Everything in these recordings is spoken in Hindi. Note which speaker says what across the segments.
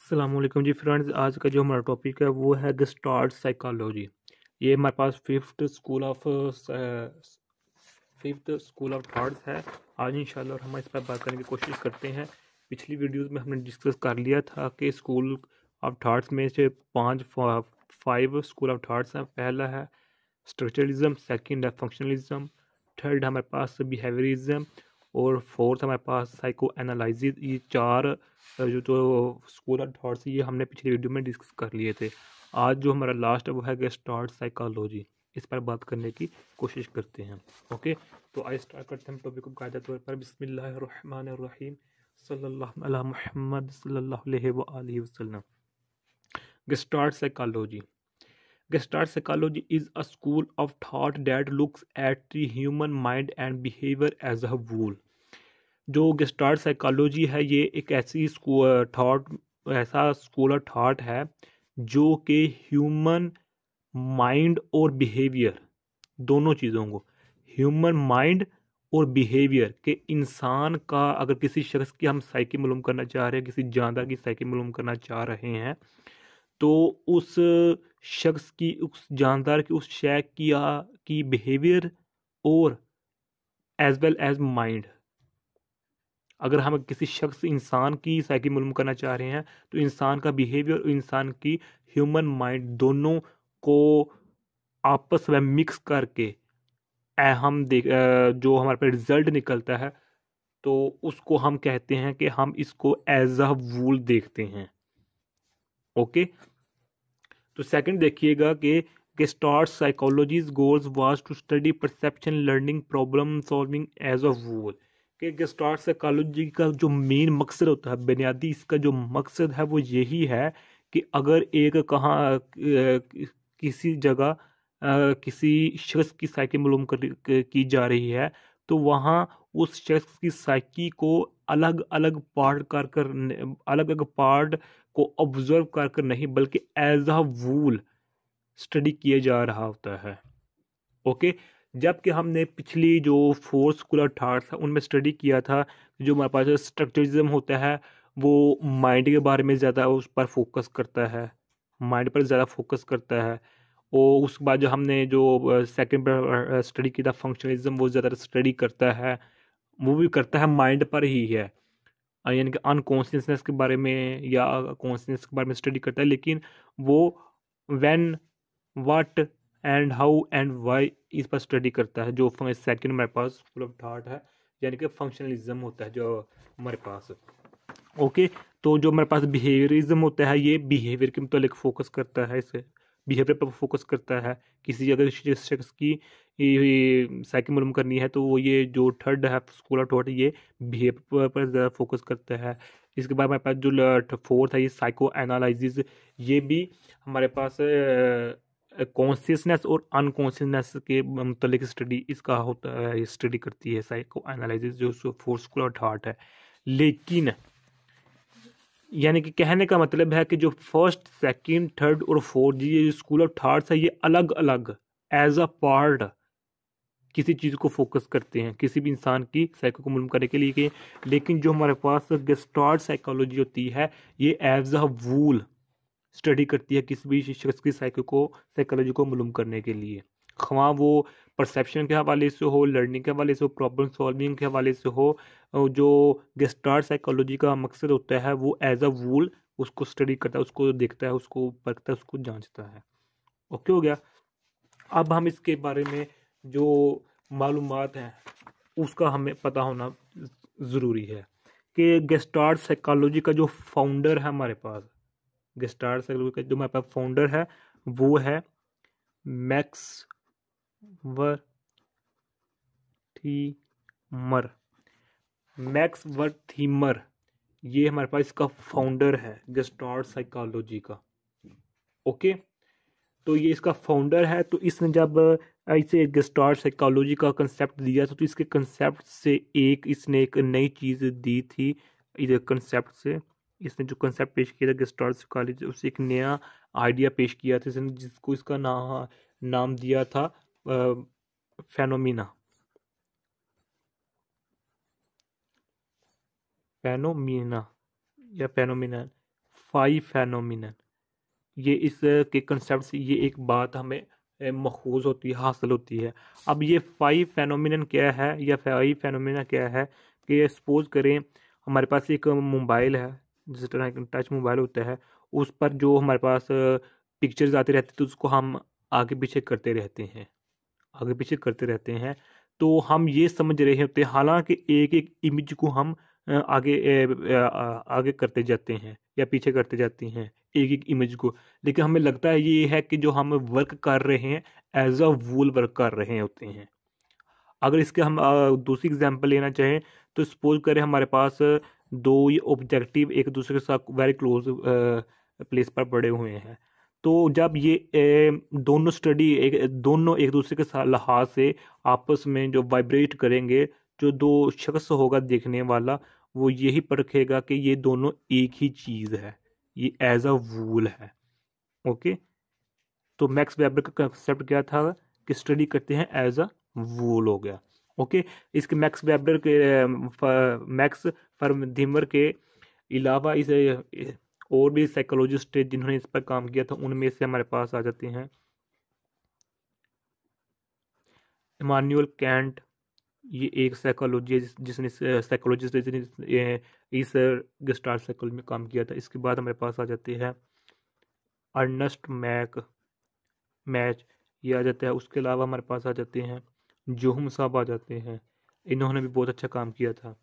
Speaker 1: अस्सलामुअलैकुम जी फ्रेंड्स, आज का जो हमारा टॉपिक है वो है गेस्टाल्ट साइकोलॉजी। ये हमारे पास फिफ्थ स्कूल ऑफ थॉट्स है। आज इंशाल्लाह हम इस पर बात करने की कोशिश करते हैं। पिछली वीडियोस में हमने डिस्कस कर लिया था कि स्कूल ऑफ थॉट्स में से फाइव स्कूल ऑफ थॉट्स हैं। पहला है स्ट्रक्चरलिज्म, सेकंड है फंक्शनलिज्म, थर्ड हमारे पास बिहेवियरिज्म और फोर्थ हमारे पास साइको एनालिसिस। ये चार जो स्कूल ऑफ थॉट्स ये हमने पिछली वीडियो में डिस्कस कर लिए थे। आज जो हमारा लास्ट है वो है गेस्टाल्ट साइकोलॉजी। इस पर बात करने की कोशिश करते हैं। ओके, तो आइए स्टार्ट करते हैं टॉपिक को कायदा तौर पर। बिस्मिल्लाहिर्रहमानिर्रहीम, सल्लल्लाहु अला मुहम्मद सल्लल्लाहु अलैहि व आलिहि वसल्लम। Gestalt psychology. Gestalt psychology is a school of thought that looks at the human mind and behavior as a whole. जो गेस्टाल्ट साइकोलॉजी है ये एक ऐसा स्कूल ऑफ थॉट है जो कि ह्यूमन माइंड और बिहेवियर दोनों चीज़ों को, ह्यूमन माइंड और बिहेवियर के इंसान का, अगर किसी शख्स की हम साइकी मालूम करना चाह रहे हैं, किसी जानदार की साइकी मालूम करना चाह रहे हैं, तो उस शख्स की, उस जानदार की, उस शय की बिहेवियर और एज वेल एज माइंड, अगर हम किसी शख्स इंसान की साइकी मालूम करना चाह रहे हैं तो इंसान का बिहेवियर और इंसान की ह्यूमन माइंड दोनों को आपस में मिक्स करके जो हमारे पे रिजल्ट निकलता है तो उसको हम कहते हैं कि हम इसको एज अ वूल देखते हैं। ओके, तो सेकंड देखिएगा कि gestalt psychology's goals was to study perception, learning, problem solving as a whole. कि गेस्टाल्ट साइकोलॉजी का जो मेन मकसद होता है, बुनियादी इसका जो मकसद है वो यही है कि अगर एक किसी जगह किसी शख्स की साइकी मालूम की जा रही है तो वहाँ उस शख्स की साइकी को अलग अलग पार्ट को ऑब्जर्व कर नहीं बल्कि एज अ वूल स्टडी किया जा रहा होता है। ओके, जबकि हमने पिछली जो फोर्थ स्कूल ऑफ थॉट्स है उनमें स्टडी किया था, जो हमारे पास स्ट्रक्चरलिज्म होता है वो माइंड के बारे में ज़्यादा उस पर फोकस करता है, माइंड पर ज़्यादा फोकस करता है। और उसके बाद जो हमने जो सेकंड पर स्टडी किया था फंक्शनलिज्म, वो ज़्यादा स्टडी करता है, वो भी करता है माइंड पर ही है, यानी कि अनकॉन्शियसनेस के बारे में या कॉन्शियसनेस के बारे में स्टडी करता है, लेकिन वो when, what and how and why इस पर स्टडी करता है। जो सेकंड हमारे पास स्कूल ऑफ थॉट है यानी कि फंक्शनलिज्म होता है जो हमारे पास। ओके, तो जो हमारे पास बिहेवियरिज्म होता है ये बिहेवियर के मुतालिक फोकस करता है, इसे बिहेवियर पर फोकस करता है। किसी अगर शख्स की साइकी मालूम करनी है तो वो ये जो थर्ड है स्कूल ऑफ थॉट ये बिहेवियर पर ज़्यादा फोकस करता है। इसके बाद हमारे पास जो फोर्थ है ये साइको एनालिसिस, ये भी हमारे पास कॉन्शियसनेस और अनकॉन्शियसनेस के मुतालिक स्टडी इसका होता है, स्टडी करती है साइको एनालिसिस जो फोर्थ स्कूल ऑफ थॉट है। लेकिन यानी कि कहने का मतलब है कि जो फर्स्ट, सेकंड, थर्ड और फोर्थ ये स्कूल ऑफ थॉट्स है ये अलग अलग एज अ पार्ट किसी चीज़ को फोकस करते हैं, किसी भी इंसान की साइको को मालूम करने के लिए। लेकिन जो हमारे पास गेस्टाल्ट साइकोलॉजी होती है ये एज अ वूल स्टडी करती है किसी भी शख्स की साइकोलॉजी को मालूम करने के लिए, ख्वाह वो परसेप्शन के हवाले से हो, लर्निंग के हवाले से हो, प्रॉब्लम सॉल्विंग के हवाले से हो। जो गेस्टाल्ट साइकोलॉजी का मकसद होता है वो एज अ वूल उसको स्टडी करता है, उसको देखता है, उसको परखता है, उसको जांचता है। ओके हो गया। अब हम इसके बारे में जो मालूमात हैं उसका हमें पता होना ज़रूरी है कि गेस्टाल्ट साइकोलॉजी का जो फाउंडर है हमारे पास, गेस्टाल्ट साइकोलॉजी का जो हमारे पास फाउंडर है वो है मैक्स वर्थीमर। मैक्स वर्थीमर ये हमारे पास इसका फाउंडर है गेस्टाल्ट साइकोलॉजी का। ओके, तो ये इसका फाउंडर है। तो इसने जब इसे गेस्टाल्ट साइकोलॉजी का कंसेप्ट दिया था तो इसके कंसेप्ट से इसने एक नई चीज़ दी थी। इधर कंसेप्ट से इसने जो कंसेप्ट पेश किया था गेस्टाल्ट साइकोलॉजी, उससे एक नया आइडिया पेश किया था इसने, जिसको इसका नाम दिया था फेनोमिना या फेनोमिनल 5 फेनोमिनन, ये इसके कंसेप्ट से ये एक बात हमें मखूज होती है, हासिल होती है। अब ये 5 फेनोमिनन क्या है या 5 फेनोमिना क्या है कि सपोज करें हमारे पास एक मोबाइल है, जिस तरह टच मोबाइल होता है, उस पर जो हमारे पास पिक्चर्स आती रहती है तो उसको हम आगे पीछे करते रहते हैं, आगे पीछे करते रहते हैं। तो हम ये समझ रहे होते हैं हालांकि एक एक इमेज को हम आगे करते जाते हैं या पीछे करते जाते हैं एक एक इमेज को, लेकिन हमें लगता है ये है कि जो हम वर्क कर रहे हैं एज अ वूल वर्क कर रहे होते हैं। अगर इसके हम दूसरी एग्जांपल लेना चाहें तो सपोज करें हमारे पास दो ये ऑब्जेक्टिव एक दूसरे के साथ वेरी क्लोज प्लेस पर पड़े हुए हैं, तो जब ये दोनों एक दूसरे के साथ लिहाज से आपस में जो वाइब्रेट करेंगे, जो दो शख्स होगा देखने वाला वो यही परखेगा कि ये दोनों एक ही चीज़ है, ये एज अ वूल है। ओके, तो मैक्स वेबर का कंसेप्ट क्या था कि स्टडी करते हैं एज अ वूल हो गया। ओके, इसके मैक्स वेबर के मैक्स फर्मधीमर के अलावा इस और भी साइकोलॉजिस्ट जिन्होंने इस पर काम किया था उनमें से हमारे पास आ जाते हैं इमानुएल कैंट, ये एक साइकोलॉजी है जिसने साइकोलॉजिस्ट इस गेस्टाल्ट साइकोलॉजी में काम किया था। इसके बाद हमारे पास आ जाते हैं अर्नेस्ट मैच, ये आ जाता है। उसके अलावा हमारे पास आ जाते हैं जोहम साहब आ जाते हैं, इन्होंने भी बहुत अच्छा काम किया था।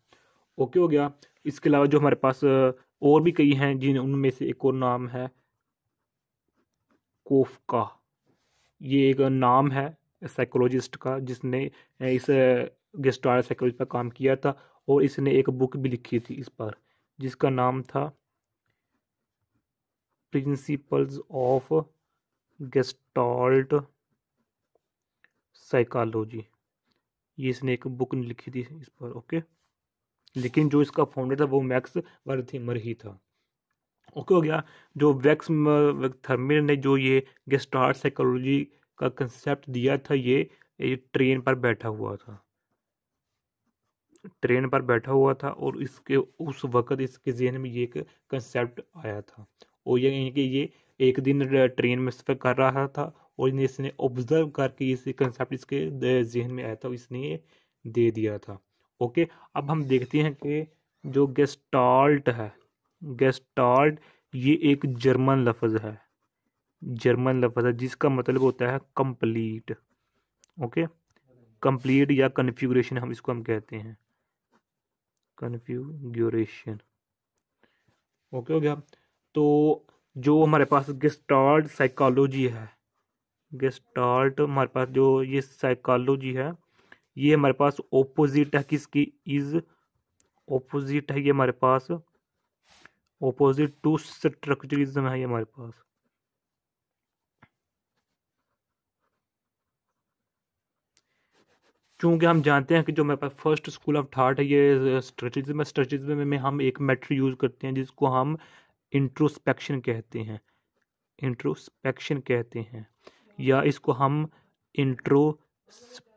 Speaker 1: ओके हो गया। इसके अलावा जो हमारे पास और भी कई हैं जिन उनमें से एक और नाम है कोफका, ये एक नाम है साइकोलॉजिस्ट का जिसने इस गेस्टाल्ट साइकोलॉजी पर काम किया था और इसने एक बुक भी लिखी थी इस पर जिसका नाम था प्रिंसिपल्स ऑफ गेस्टाल्ट साइकोलॉजी, ये इसने एक बुक लिखी थी इस पर। ओके, लेकिन जो इसका फाउंडर था वो मैक्स वर्थीमर ही था। ओके हो गया। जो वर्थीमर ने जो ये गेस्टाल्ट साइकोलॉजी का कंसेप्ट दिया था ये ट्रेन पर बैठा हुआ था, ट्रेन पर बैठा हुआ था और इसके उस वक्त इसके जहन में ये एक कंसेप्ट आया था और ये कि ये एक दिन ट्रेन में सफ़र कर रहा था और इसने ऑब्जर्व करके इस कंसेप्ट इसके जहन में आया था, इसने ये दे दिया था। ओके, अब हम देखते हैं कि जो गेस्टाल्ट है, गेस्टाल्ट ये एक जर्मन लफ्ज़ है, जर्मन लफ्ज़ है जिसका मतलब होता है कंप्लीट। ओके, कंप्लीट या कन्फिगुरेशन हम इसको हम कहते हैं, कन्फिगुरेशन। ओके हो गया। तो जो हमारे पास गेस्टाल्ट साइकोलॉजी है, गेस्टाल्ट हमारे पास जो ये साइकोलॉजी है ये हमारे पास ओपोजिट है किसकी, इज ओपोजिट है ये हमारे पास, ओपोजिट टू स्ट्रक्चरलिज्म है ये हमारे पास। चूँकि हम जानते हैं कि जो हमारे पास फर्स्ट स्कूल ऑफ थॉट है ये स्ट्रक्चरलिज्म है, स्ट्रक्चरलिज्म में हम एक मेथड यूज़ करते हैं जिसको हम इंट्रोस्पेक्शन कहते हैं, इंट्रोस्पेक्शन कहते हैं या इसको हम इंट्रोस्पेक्टिव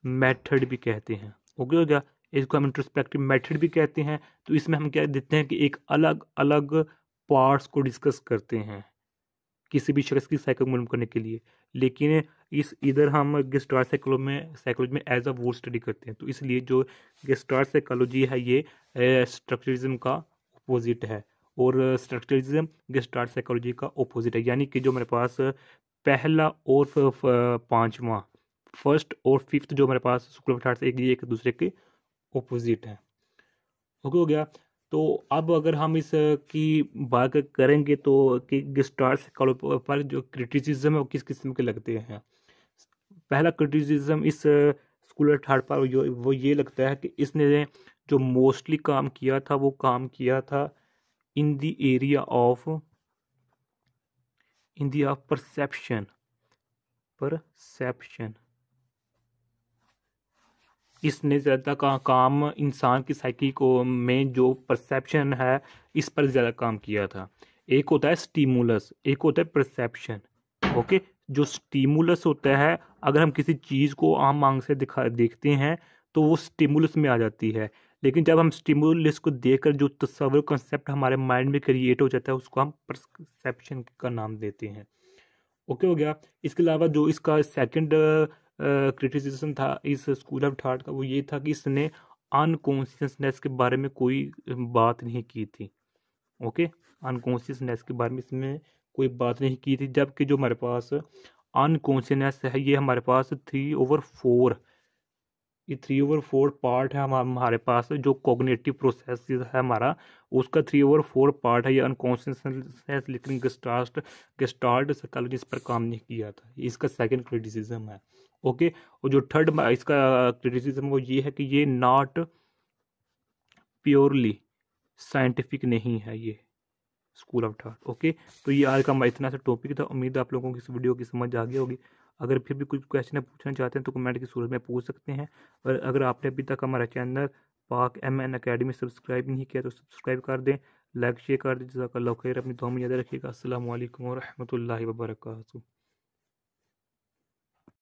Speaker 1: मेथड भी कहते हैं। ओके हो गया, इसको हम इंट्रोस्पेक्टिव मेथड भी कहते हैं। तो इसमें हम क्या देते हैं कि एक अलग अलग पार्ट्स को डिस्कस करते हैं किसी भी शख्स की साइको मालूम करने के लिए, लेकिन इधर हम गेस्टाल्ट साइकोलॉजी में एज अ वोल स्टडी करते हैं। तो इसलिए जो गेस्टाल्ट साइकोलॉजी है ये स्ट्रक्चरलिज्म का अपोजिट है और स्ट्रक्चरलिज्म गेस्टाल्ट साइकोलॉजी का अपोजिट है, यानी कि जो मेरे पास पहला और पांचवा, फर्स्ट और फिफ्थ जो हमारे पास स्कूल ऑफ थॉट एक दूसरे के अपोजिट है। ओके हो गया। तो अब अगर हम इस की बात करेंगे तो कि गेस्टाल्ट साइकोलॉजी पर जो क्रिटिसिज्म है वो किस किस्म के लगते हैं। पहला क्रिटिसिज्म इस स्कूल ऑफ थॉट पर वो ये लगता है कि इसने जो मोस्टली काम किया था वो काम किया था in the area of perception, इसने ज़्यादा काम इंसान की साइकी को में जो परसेप्शन है इस पर ज़्यादा काम किया था। एक होता है स्टिमुलस, एक होता है परसेप्शन। ओके, जो स्टिमुलस होता है अगर हम किसी चीज़ को आम आंख से देखते हैं तो वो स्टिमुलस में आ जाती है, लेकिन जब हम स्टिमुलस को देखकर जो तस्वर कंसेप्ट हमारे माइंड में क्रिएट हो जाता है उसको हम परसेप्शन का नाम देते हैं। ओके हो गया। इसके अलावा जो इसका सेकंड क्रिटिसिज्म था इस स्कूल ऑफ थॉट का, वो ये था कि इसने अनकॉन्शियसनेस के बारे में कोई बात नहीं की थी। ओके, अनकॉन्शियसनेस के बारे में इसमें कोई बात नहीं की थी, जबकि जो हमारे पास अनकॉन्शियसनेस है ये हमारे पास 3/4, ये 3/4 पार्ट है हमारे पास। जो कोग्निटिव प्रोसेस है हमारा, उसका 3/4 पार्ट है ये अनकॉन्शियसनेस। लेकिन गेस्टाल्ट साइकोलॉजी इस पर काम नहीं किया था, इसका सेकंड क्रिटिसिज्म है। ओके, और जो थर्ड इसका क्रिटिसिज्म वो ये है कि ये नॉट प्योरली साइंटिफिक नहीं है ये स्कूल ऑफ थॉट। ओके, तो ये आज का इतना सा टॉपिक था। उम्मीद है आप लोगों को इस वीडियो की समझ आ गई होगी। अगर फिर भी कुछ क्वेश्चन पूछना चाहते हैं तो कमेंट की सूरत में पूछ सकते हैं। और अगर आपने अभी तक हमारा चैनल पाक MN अकेडमी सब्सक्राइब नहीं किया तो सब्सक्राइब कर दें, लाइक शेयर कर दें। जज़ाकल्लाहु खैर, अपनी दुआ में याद रखिएगा। अस्सलामु अलैकुम व रहमतुल्लाहि व बरकातुहू।